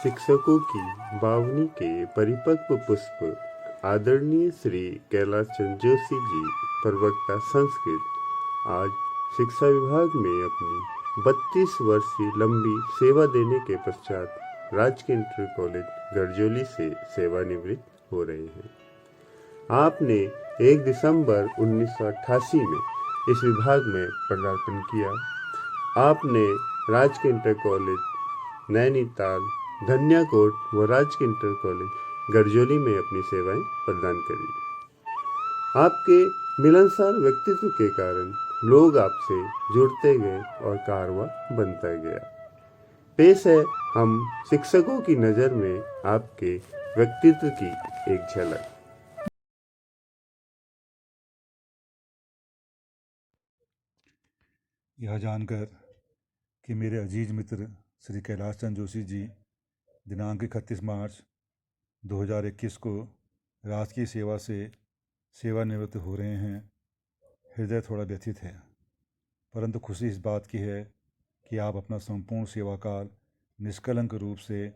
शिक्षकों की बावनी के परिपक्व पुष्प आदरणीय श्री कैलाश चंद्र जोशी जी, प्रवक्ता संस्कृत, आज शिक्षा विभाग में अपनी 32 वर्षीय लंबी सेवा देने के पश्चात राजकीय इंटर कॉलेज गरजोली से सेवानिवृत्त हो रहे हैं। आपने 1 दिसंबर 1988 में इस विभाग में पदार्पण किया। आपने राजकीय इंटर कॉलेज नैनीताल, धन्याकोट व राजकीय इंटर कॉलेज गरजोली में अपनी सेवाएं प्रदान करी। आपके मिलनसार व्यक्तित्व के कारण लोग आपसे जुड़ते गए और कारवां बनता गया। पेश है हम शिक्षकों की नज़र में आपके व्यक्तित्व की एक झलक। यह जानकर कि मेरे अजीज मित्र श्री कैलाश चंद्र जोशी जी दिनांक 31 मार्च 2021 को राजकीय सेवा से सेवानिवृत्त हो रहे हैं, हृदय थोड़ा व्यथित है, परंतु खुशी इस बात की है कि आप अपना संपूर्ण सेवा काल निष्कलंक रूप से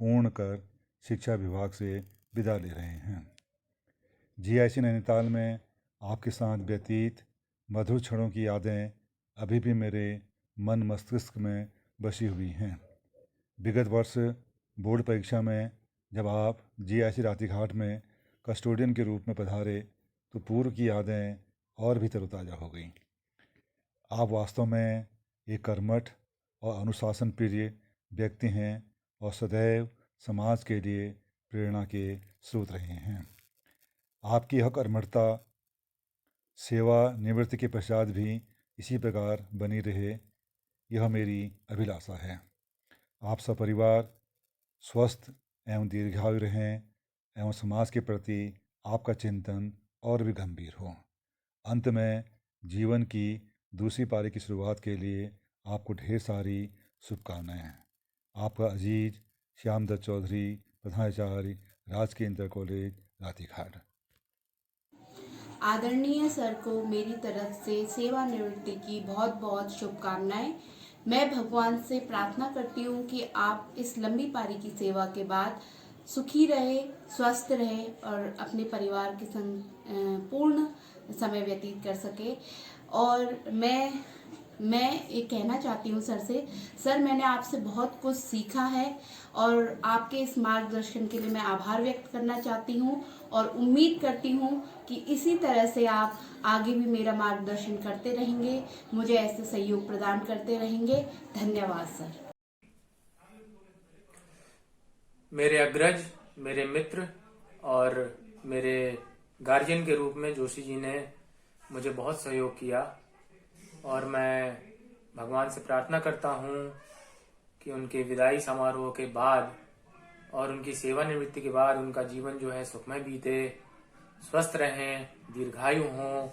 पूर्ण कर शिक्षा विभाग से विदा ले रहे हैं। जीआईसी नैनीताल में आपके साथ व्यतीत मधुर क्षणों की यादें अभी भी मेरे मन मस्तिष्क में बसी हुई हैं। विगत वर्ष बोर्ड परीक्षा में जब आप जीआईसी रातीघाट में कस्टोडियन के रूप में पधारे तो पूर्व की यादें और भी तरोताज़ा हो गईं। आप वास्तव में एक कर्मठ और अनुशासन प्रिय व्यक्ति हैं और सदैव समाज के लिए प्रेरणा के स्रोत रहे हैं। आपकी यह कर्मठता सेवानिवृत्ति के पश्चात भी इसी प्रकार बनी रहे, यह मेरी अभिलाषा है। आप सपरिवार स्वस्थ एवं दीर्घायु रहें एवं समाज के प्रति आपका चिंतन और भी गंभीर हो। अंत में जीवन की दूसरी पारी की शुरुआत के लिए आपको ढेर सारी शुभकामनाएं। आपका अजीज श्याम दत्त चौधरी, प्रधानाचार्य, राजकीय इंटर कॉलेज रातीघाट। आदरणीय सर को मेरी तरफ से सेवानिवृत्ति की बहुत बहुत शुभकामनाएं। मैं भगवान से प्रार्थना करती हूँ कि आप इस लंबी पारी की सेवा के बाद सुखी रहे, स्वस्थ रहे और अपने परिवार के संग पूर्ण समय व्यतीत कर सके। और मैं ये कहना चाहती हूँ सर से, सर मैंने आपसे बहुत कुछ सीखा है और आपके इस मार्गदर्शन के लिए मैं आभार व्यक्त करना चाहती हूँ और उम्मीद करती हूँ कि इसी तरह से आप आगे भी मेरा मार्गदर्शन करते रहेंगे, मुझे ऐसे सहयोग प्रदान करते रहेंगे। धन्यवाद सर। मेरे अग्रज, मेरे मित्र और मेरे गार्जियन के रूप में जोशी जी ने मुझे बहुत सहयोग किया और मैं भगवान से प्रार्थना करता हूँ कि उनके विदाई समारोह के बाद और उनकी सेवानिवृत्ति के बाद उनका जीवन जो है सुखमय बीते, स्वस्थ रहें, दीर्घायु हों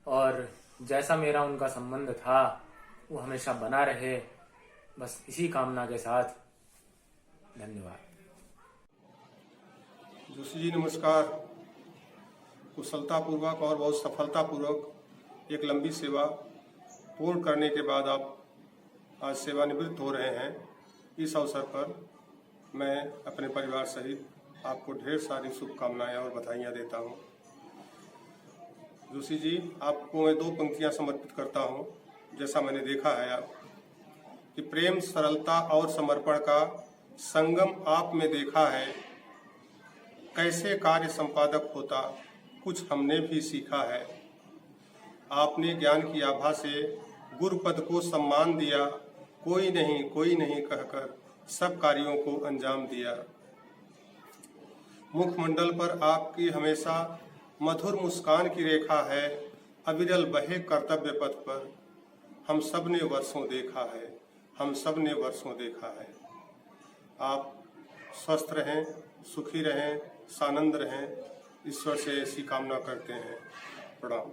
और जैसा मेरा उनका संबंध था वो हमेशा बना रहे। बस इसी कामना के साथ धन्यवाद। जोशी जी नमस्कार। कुशलतापूर्वक और बहुत सफलतापूर्वक एक लंबी सेवा पूर्ण करने के बाद आप आज सेवानिवृत्त हो रहे हैं। इस अवसर पर मैं अपने परिवार सहित आपको ढेर सारी शुभकामनाएं और बधाइयां देता हूं। जोशी जी, आपको मैं 2 पंक्तियां समर्पित करता हूं। जैसा मैंने देखा है कि प्रेम, सरलता और समर्पण का संगम आप में देखा है। कैसे कार्य संपादक होता कुछ हमने भी सीखा है। आपने ज्ञान की आभा से गुरुपद को सम्मान दिया, कोई नहीं कहकर सब कार्यों को अंजाम दिया। मुखमंडल पर आपकी हमेशा मधुर मुस्कान की रेखा है, अविरल बहे कर्तव्य पथ पर हम सब ने वर्षों देखा है। आप स्वस्थ रहें, सुखी रहें, सानंद रहें, ईश्वर से ऐसी कामना करते हैं। प्रणाम।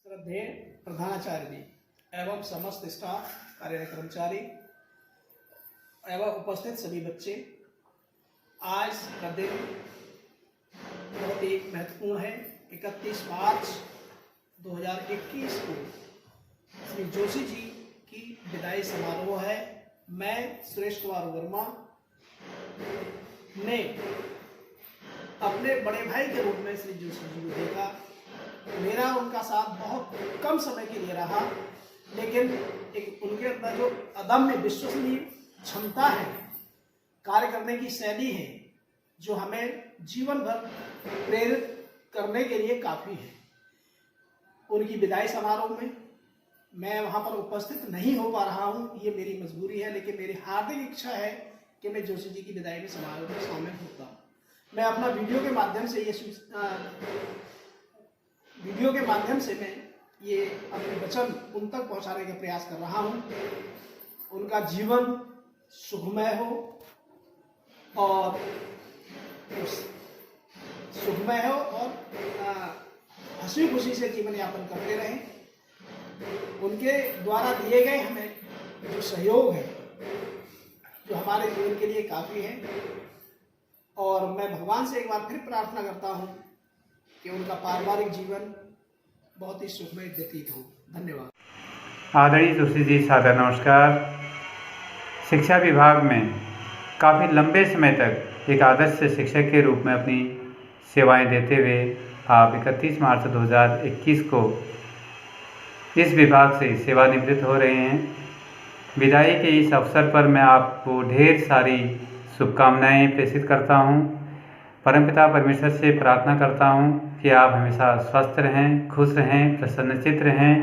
श्रद्धेय प्रधानाचार्य जी एवं समस्त स्टाफ, कार्य कर्मचारी एवं उपस्थित सभी बच्चे, आज का दिन बहुत ही महत्वपूर्ण है। 31 मार्च 2021 को श्री जोशी जी की विदाई समारोह है। मैं सुरेश कुमार वर्मा ने अपने बड़े भाई के रूप में श्री जोशी जी को देखा। मेरा उनका साथ बहुत कम समय के लिए रहा, लेकिन एक उनके अंदर जो अदम्य विश्वसनीय क्षमता है, कार्य करने की शैली है, जो हमें जीवन भर प्रेरित करने के लिए काफ़ी है। उनकी विदाई समारोह में मैं वहाँ पर उपस्थित नहीं हो पा रहा हूँ, ये मेरी मजबूरी है, लेकिन मेरी हार्दिक इच्छा है कि मैं जोशी जी की विदाई में समारोह में शामिल होता हूँ। मैं अपना वीडियो के माध्यम से मैं ये अपने वचन उन तक पहुँचाने का प्रयास कर रहा हूँ। उनका जीवन सुखमय हो और हंसी खुशी से जीवन यापन करते रहें। उनके द्वारा दिए गए हमें जो सहयोग है, जो हमारे जीवन के लिए काफ़ी है, और मैं भगवान से एक बार फिर प्रार्थना करता हूँ कि उनका पारिवारिक जीवन बहुत ही सुखमय व्यतीत हो। धन्यवाद। आदरणीय जोशी जी, सादर नमस्कार। शिक्षा विभाग में काफ़ी लंबे समय तक एक आदर्श शिक्षक के रूप में अपनी सेवाएं देते हुए आप 31 मार्च 2021 को इस विभाग से सेवानिवृत्त हो रहे हैं। विदाई के इस अवसर पर मैं आपको ढेर सारी शुभकामनाएं प्रेषित करता हूं। परमपिता परमेश्वर से प्रार्थना करता हूं कि आप हमेशा स्वस्थ रहें, खुश रहें, प्रसन्नचित्त रहें,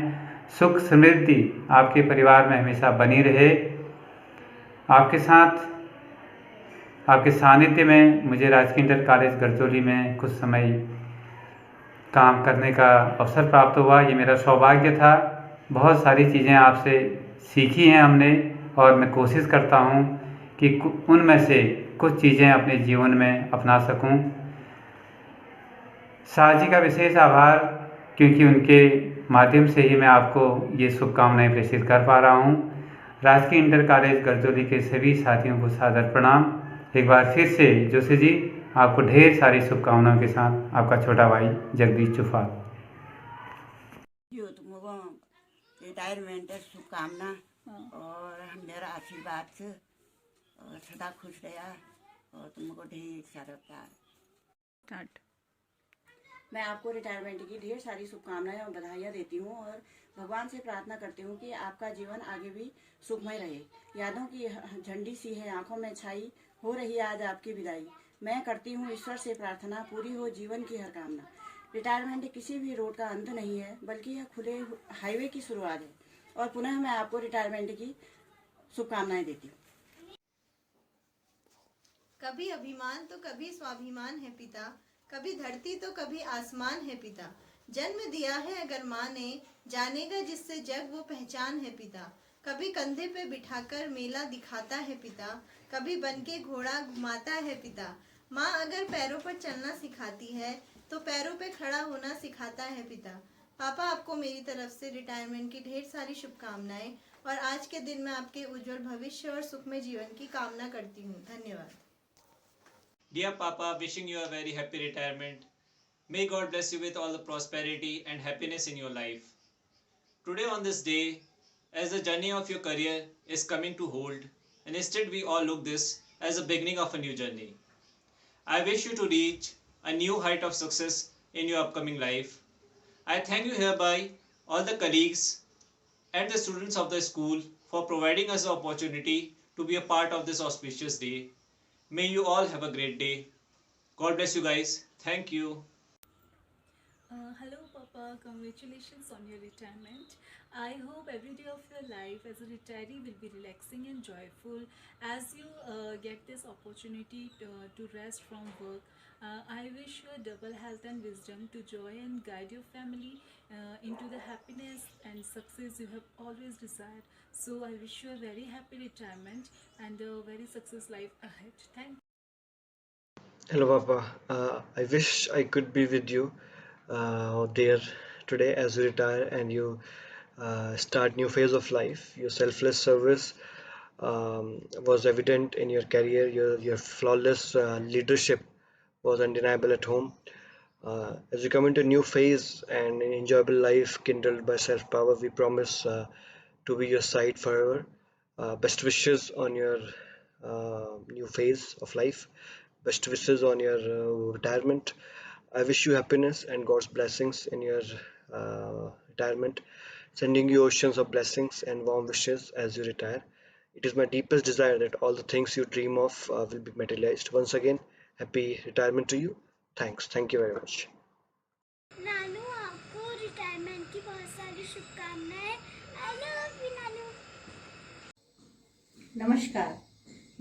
सुख समृद्धि आपके परिवार में हमेशा बनी रहे। आपके साथ, आपके सानिध्य में मुझे राजकीय इंटर कॉलेज गरजोली में कुछ समय काम करने का अवसर प्राप्त हुआ। ये मेरा सौभाग्य था। बहुत सारी चीज़ें आपसे सीखी हैं हमने, और मैं कोशिश करता हूँ कि उनमें से कुछ चीज़ें अपने जीवन में अपना सकूँ। शाह जी का विशेष आभार, क्योंकि उनके माध्यम से ही मैं आपको ये शुभकामनाएं प्रेषित कर पा रहा हूँ। राजकीय इंटर कॉलेज गरजोली के सभी साथियों को सादर प्रणाम। एक बार फिर से जोशी जी, आपको ढेर सारी शुभकामनाओं के साथ आपका छोटा भाई जगदीश चुफाल। तुमको रिटायरमेंट शुभकामना और मेरा आशीर्वाद से और सदा खुश रहा, और तुमको ढेर सारा प्यार। मैं आपको रिटायरमेंट की ढेर सारी शुभकामनाएं और बधाइयाँ देती हूँ, और भगवान से प्रार्थना करती हूँ कि आपका जीवन आगे भी सुखमय रहे। यादों की झंडी सी है आंखों में छाई, हो रही आज आपकी विदाई। मैं करती हूँ ईश्वर से प्रार्थना, पूरी हो जीवन की हर कामना। रिटायरमेंट किसी भी रोड का अंत नहीं है, बल्कि यह खुले हाईवे की शुरुआत है। और पुनः मैं आपको रिटायरमेंट की शुभकामनाएं देती हूँ। कभी अभिमान तो कभी स्वाभिमान है पिता, कभी धरती तो कभी आसमान है पिता। जन्म दिया है अगर माँ ने, जानेगा जिससे जग वो पहचान है पिता। कभी कंधे पे बिठाकर मेला दिखाता है पिता, कभी बनके घोड़ा घुमाता है पिता। माँ अगर पैरों पर चलना सिखाती है, तो पैरों पे खड़ा होना सिखाता है पिता। पापा, आपको मेरी तरफ से रिटायरमेंट की ढेर सारी शुभकामनाएं, और आज के दिन में आपके उज्जवल भविष्य और सुखमय जीवन की कामना करती हूँ। धन्यवाद। Dear Papa, wishing you a very happy retirement. May God bless you with all the prosperity and happiness in your life. Today on this day, as the journey of your career is coming to hold, and instead we all look this as the beginning of a new journey. I wish you to reach a new height of success in your upcoming life. I thank you hereby all the colleagues and the students of the school for providing us the opportunity to be a part of this auspicious day. May you all have a great day. God bless you guys. Thank you. Hello Papa, congratulations on your retirement. I hope every day of your life as a retiree will be relaxing and joyful as you get this opportunity to rest from work. I wish you a double health and wisdom to joy and guide your family into the happiness and success you have always desired. So I wish you a very happy retirement and a very success life ahead. Thank you. Hello, Papa. I wish I could be with you there today as you retire and you start new phase of life. Your selfless service was evident in your career. Your flawless leadership was undeniable at home. As you come into a new phase and an enjoyable life kindled by self-power, we promise to be your side forever. Best wishes on your new phase of life. Best wishes on your retirement. I wish you happiness and God's blessings in your retirement. Sending you oceans of blessings and warm wishes as you retire. It is my deepest desire that all the things you dream of will be materialized. Once again, happy retirement to you. Thanks. Thank you very much. नानू, आपको retirement की बहुत सारी शुभकामनाएं। I love you नानू। नमस्कार,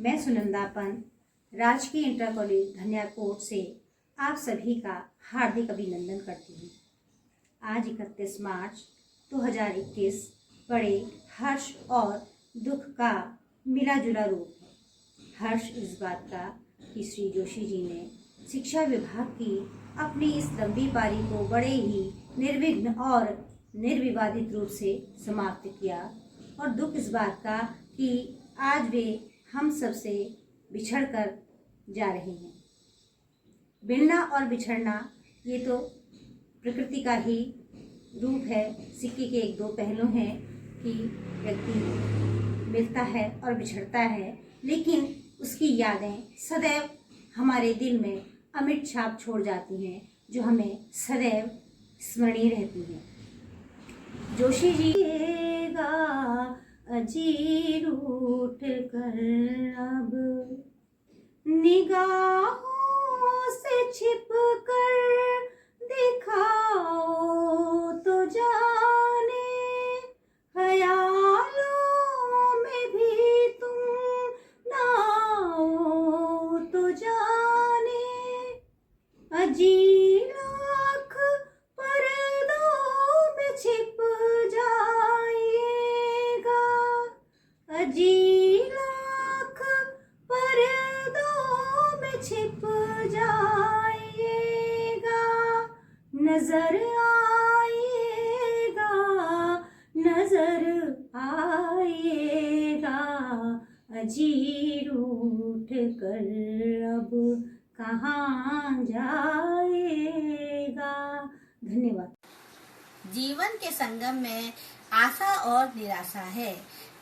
मैं सुनंदा पंत राजकीय inter college Dhaniyakot से आप सभी का हार्दिक अभिनंदन करती हूँ। आज 31 मार्च 2021 बड़े हर्ष और दुख का मिला जुला रूप है। हर्ष इस बात का कि श्री जोशी जी ने शिक्षा विभाग की अपनी इस लंबी पारी को बड़े ही निर्विघ्न और निर्विवादित रूप से समाप्त किया, और दुख इस बात का कि आज वे हम सब से बिछड़ कर जा रहे हैं। मिलना और बिछड़ना ये तो प्रकृति का ही रूप है। सिक्के के एक दो पहलू हैं कि व्यक्ति मिलता है और बिछड़ता है, लेकिन उसकी यादें सदैव हमारे दिल में अमिट छाप छोड़ जाती हैं, जो हमें सदैव स्मरणीय रहती हैं। जोशी जी अजी रूठ कर अब निगाहों से छिप कर दिखाओ तो जाने, ख्यालों में भी तुम ना आओ तो जाने, अजी लाख पर्दों में छिप जाइएगा, अजी लाख पर्दों में छिप जाइएगा, नजर आइएगा, नजर आइएगा, अजी रूठ कर अब कहाँ जाएगा। धन्यवाद। जीवन के संगम में आशा और निराशा है।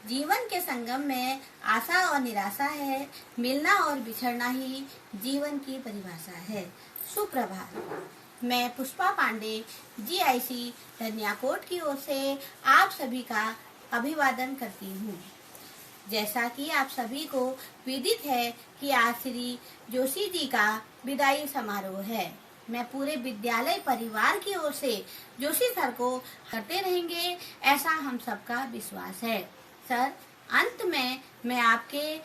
जीवन के संगम में आशा और निराशा है। मिलना और बिछड़ना ही जीवन की परिभाषा है। सुप्रभात। मैं पुष्पा पांडे GIC धनियाकोट की ओर से आप सभी का अभिवादन करती हूँ। जैसा कि आप सभी को विदित है कि आज श्री जोशी जी का विदाई समारोह है। मैं पूरे विद्यालय परिवार की ओर से जोशी सर को करते रहेंगे, ऐसा हम सबका विश्वास है। सर, अंत में मैं आपके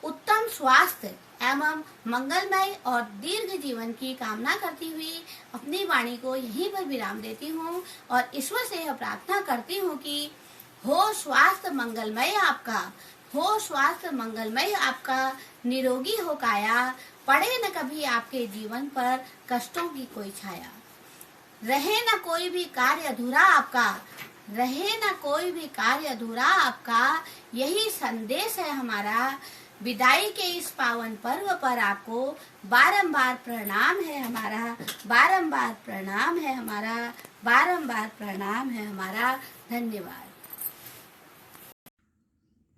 उत्तम स्वास्थ्य एवं मंगलमय और दीर्घ जीवन की कामना करती हुई अपनी वाणी को यहीं पर विराम देती हूँ और ईश्वर से यह प्रार्थना करती हूँ कि हो स्वास्थ्य मंगलमय आपका, हो स्वास्थ्य मंगलमय आपका, निरोगी हो काया, पड़े न कभी आपके जीवन पर कष्टों की कोई छाया, रहे न कोई भी कार्य अधूरा आपका, रहे न कोई भी कार्य अधूरा आपका, यही संदेश है हमारा। विदाई के इस पावन पर्व पर आपको बारंबार प्रणाम है हमारा, बारंबार प्रणाम है हमारा, बारंबार प्रणाम है हमारा। धन्यवाद।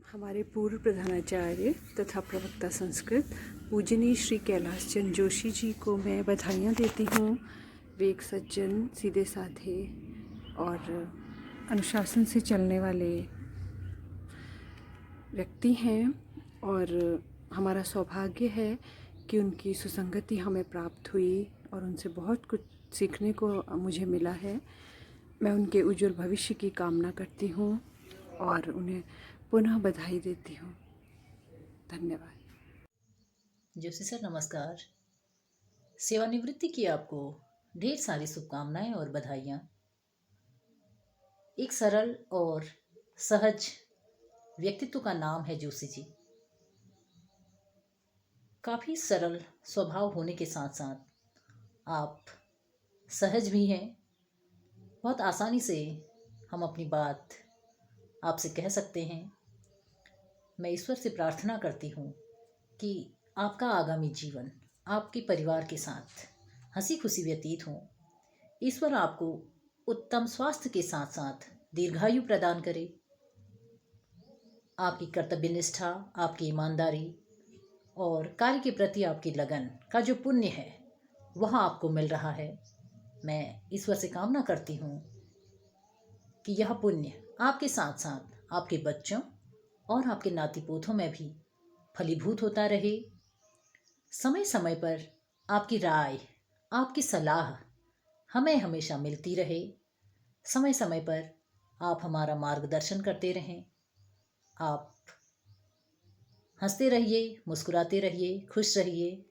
हमारे पूर्व प्रधानाचार्य तथा प्रवक्ता संस्कृत पूजनीय श्री कैलाश चंद्र जोशी जी को मैं बधाइयाँ देती हूँ। वे एक सज्जन, सीधे साधे और अनुशासन से चलने वाले व्यक्ति हैं, और हमारा सौभाग्य है कि उनकी सुसंगति हमें प्राप्त हुई और उनसे बहुत कुछ सीखने को मुझे मिला है। मैं उनके उज्जवल भविष्य की कामना करती हूँ और उन्हें पुनः बधाई देती हूँ। धन्यवाद। जोशी सर नमस्कार। सेवानिवृत्ति की आपको ढेर सारी शुभकामनाएं और बधाइयाँ। एक सरल और सहज व्यक्तित्व का नाम है जोशी जी। काफ़ी सरल स्वभाव होने के साथ साथ आप सहज भी हैं। बहुत आसानी से हम अपनी बात आपसे कह सकते हैं। मैं ईश्वर से प्रार्थना करती हूँ कि आपका आगामी जीवन आपके परिवार के साथ हंसी खुशी व्यतीत हो। ईश्वर आपको उत्तम स्वास्थ्य के साथ साथ दीर्घायु प्रदान करे। आपकी कर्तव्यनिष्ठा, आपकी ईमानदारी और कार्य के प्रति आपकी लगन का जो पुण्य है वह आपको मिल रहा है। मैं ईश्वर से कामना करती हूँ कि यह पुण्य आपके साथ साथ आपके बच्चों और आपके नाती पोतों में भी फलीभूत होता रहे। समय समय पर आपकी राय, आपकी सलाह हमें हमेशा मिलती रहे। समय समय पर आप हमारा मार्गदर्शन करते रहें। आप हंसते रहिए, मुस्कुराते रहिए, खुश रहिए।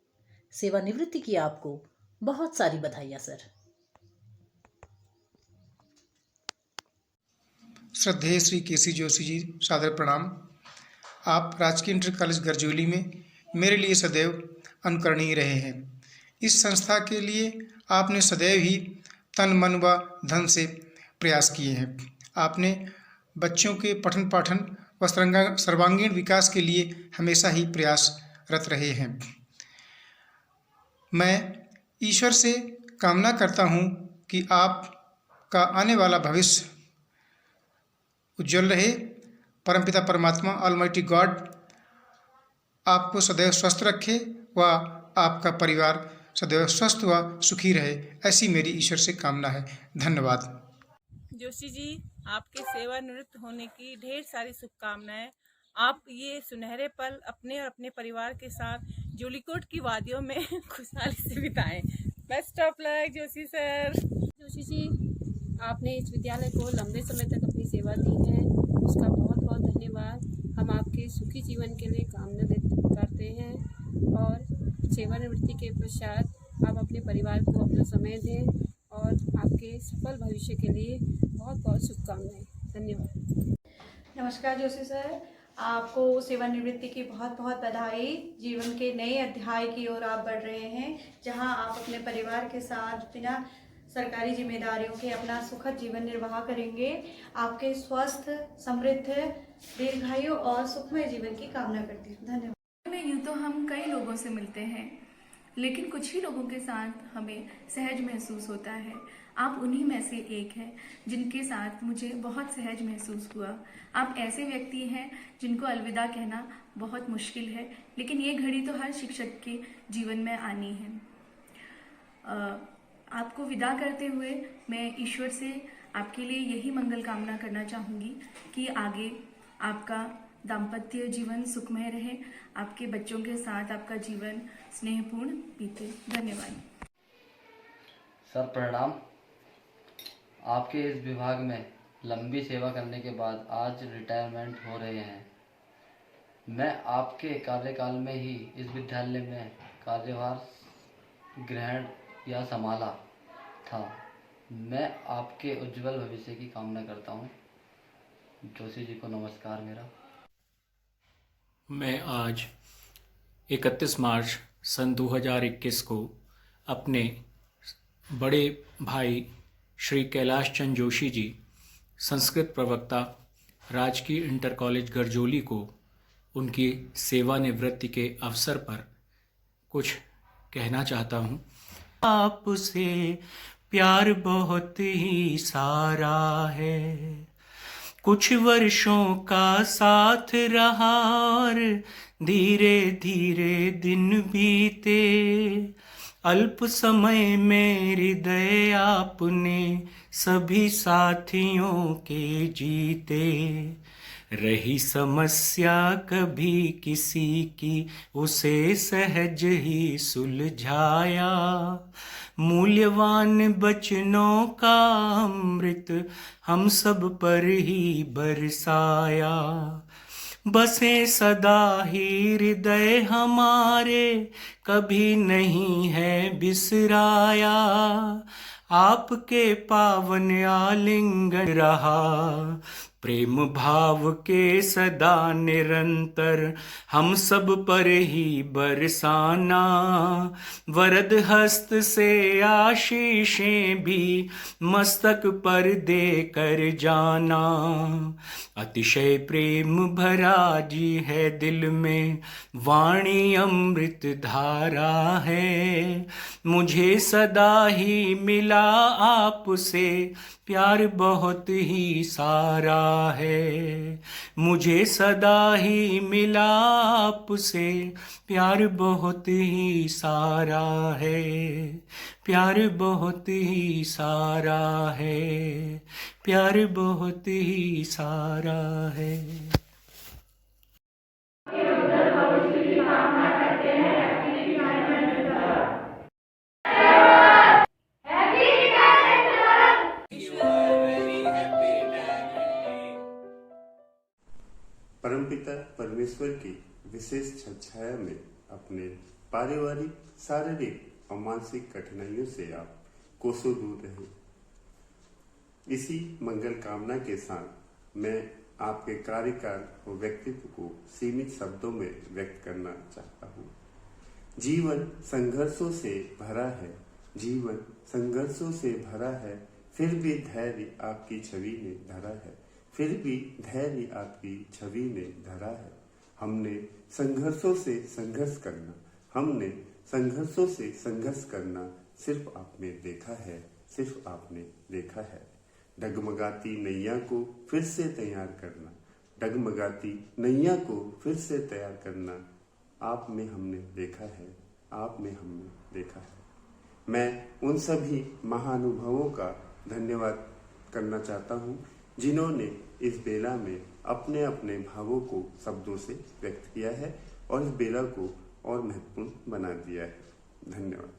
सेवानिवृत्ति की आपको बहुत सारी बधाइयाँ सर। श्रद्धेय श्री केसी जोशी जी, सादर प्रणाम। आप राजकीय इंटर कॉलेज गरजोली में मेरे लिए सदैव अनुकरणीय रहे हैं। इस संस्था के लिए आपने सदैव ही तन मन व धन से प्रयास किए हैं। आपने बच्चों के पठन पाठन व सर्वांगीण विकास के लिए हमेशा ही प्रयासरत रहे हैं। मैं ईश्वर से कामना करता हूँ कि आपका आने वाला भविष्य उज्जवल रहे। परमपिता परमात्मा ऑलमाइटी गॉड आपको सदैव स्वस्थ रखे व आपका परिवार सदैव स्वस्थ व सुखी रहे, ऐसी मेरी ईश्वर से कामना है। धन्यवाद। जोशी जी, आपके सेवानिवृत्त होने की ढेर सारी शुभकामनाएं। आप ये सुनहरे पल अपने और अपने परिवार के साथ जोलीकोट की वादियों में खुशहाली से बिताएं। Best of luck Joshi sir. Joshi ji, आपने इस विद्यालय को लंबे समय तक अपनी सेवा दी है, उसका बहुत बहुत धन्यवाद। हम आपके सुखी जीवन के लिए कामना करते हैं और सेवानिवृत्ति के पश्चात आप अपने परिवार को अपना समय दें और आपके सफल भविष्य के लिए बहुत बहुत शुभकामनाएं। धन्यवाद। नमस्कार जोशी सर, आपको सेवानिवृत्ति की बहुत बहुत बधाई। जीवन के नए अध्याय की ओर आप बढ़ रहे हैं, जहां आप अपने परिवार के साथ बिना सरकारी जिम्मेदारियों के अपना सुखद जीवन निर्वाह करेंगे। आपके स्वस्थ, समृद्ध, दीर्घायु और सुखमय जीवन की कामना करती हूँ। धन्यवाद। यूँ तो हम कई लोगों से मिलते हैं, लेकिन कुछ ही लोगों के साथ हमें सहज महसूस होता है। आप उन्हीं में से एक हैं जिनके साथ मुझे बहुत सहज महसूस हुआ। आप ऐसे व्यक्ति हैं जिनको अलविदा कहना बहुत मुश्किल है, लेकिन ये घड़ी तो हर शिक्षक के जीवन में आनी है। आपको विदा करते हुए मैं ईश्वर से आपके लिए यही मंगल कामना करना चाहूँगी कि आगे आपका दाम्पत्य जीवन सुखमय रहे, आपके बच्चों के साथ आपका जीवन स्नेहपूर्ण बीते। धन्यवाद। सर प्रणाम। आपके इस विभाग में लंबी सेवा करने के बाद आज रिटायरमेंट हो रहे हैं। मैं आपके कार्यकाल में ही इस विद्यालय में कार्यभार ग्रहण या संभाला था। मैं आपके उज्जवल भविष्य की कामना करता हूँ। जोशी जी को नमस्कार मेरा। मैं आज 31 मार्च सन 2021 को अपने बड़े भाई श्री कैलाश चंद जोशी जी, संस्कृत प्रवक्ता, राजकीय इंटर कॉलेज गरजोली को उनकी सेवानिवृत्ति के अवसर पर कुछ कहना चाहता हूँ। आपसे प्यार बहुत ही सारा है, कुछ वर्षों का साथ रहा और धीरे धीरे दिन बीते। अल्प समय में हृदय आपने सभी साथियों के जीते। रही समस्या कभी किसी की, उसे सहज ही सुलझाया। मूल्यवान बचनों का अमृत हम सब पर ही बरसाया। बसे सदा ही हृदय हमारे, कभी नहीं है बिसराया। आपके पावन आलिंगन रहा, प्रेम भाव के सदा निरंतर हम सब पर ही बरसाना। वरद हस्त से आशीषें भी मस्तक पर दे कर जाना। अतिशय प्रेम भरा जी है दिल में, वाणी अमृत धारा है। मुझे सदा ही मिला आपसे प्यार बहुत ही सारा है। मुझे सदा ही मिला आपसे प्यार बहुत ही सारा है, प्यार बहुत ही सारा है, प्यार बहुत ही सारा है। परमपिता परमेश्वर की विशेष छाया में अपने पारिवारिक, शारीरिक और मानसिक कठिनाइयों से आप कोसों दूर रहे। इसी मंगल कामना के साथ मैं आपके कार्यकाल और व्यक्तित्व को सीमित शब्दों में व्यक्त करना चाहता हूँ। जीवन संघर्षों से भरा है, जीवन संघर्षों से भरा है, फिर भी धैर्य आपकी छवि ने धरा है, फिर भी धैर्य आपकी छवि ने धरा है। हमने संघर्षों से संघर्ष करना, हमने संघर्षों से संघर्ष करना सिर्फ आपने देखा है, सिर्फ आपने देखा है। डगमगाती नैया को फिर से तैयार करना, डगमगाती नैया को फिर से तैयार करना आप में हमने देखा है, आप में हमने देखा है। मैं उन सभी महानुभवों का धन्यवाद करना चाहता हूँ जिन्होंने इस बेला में अपने अपने भावों को शब्दों से व्यक्त किया है और इस बेला को और महत्वपूर्ण बना दिया है। धन्यवाद।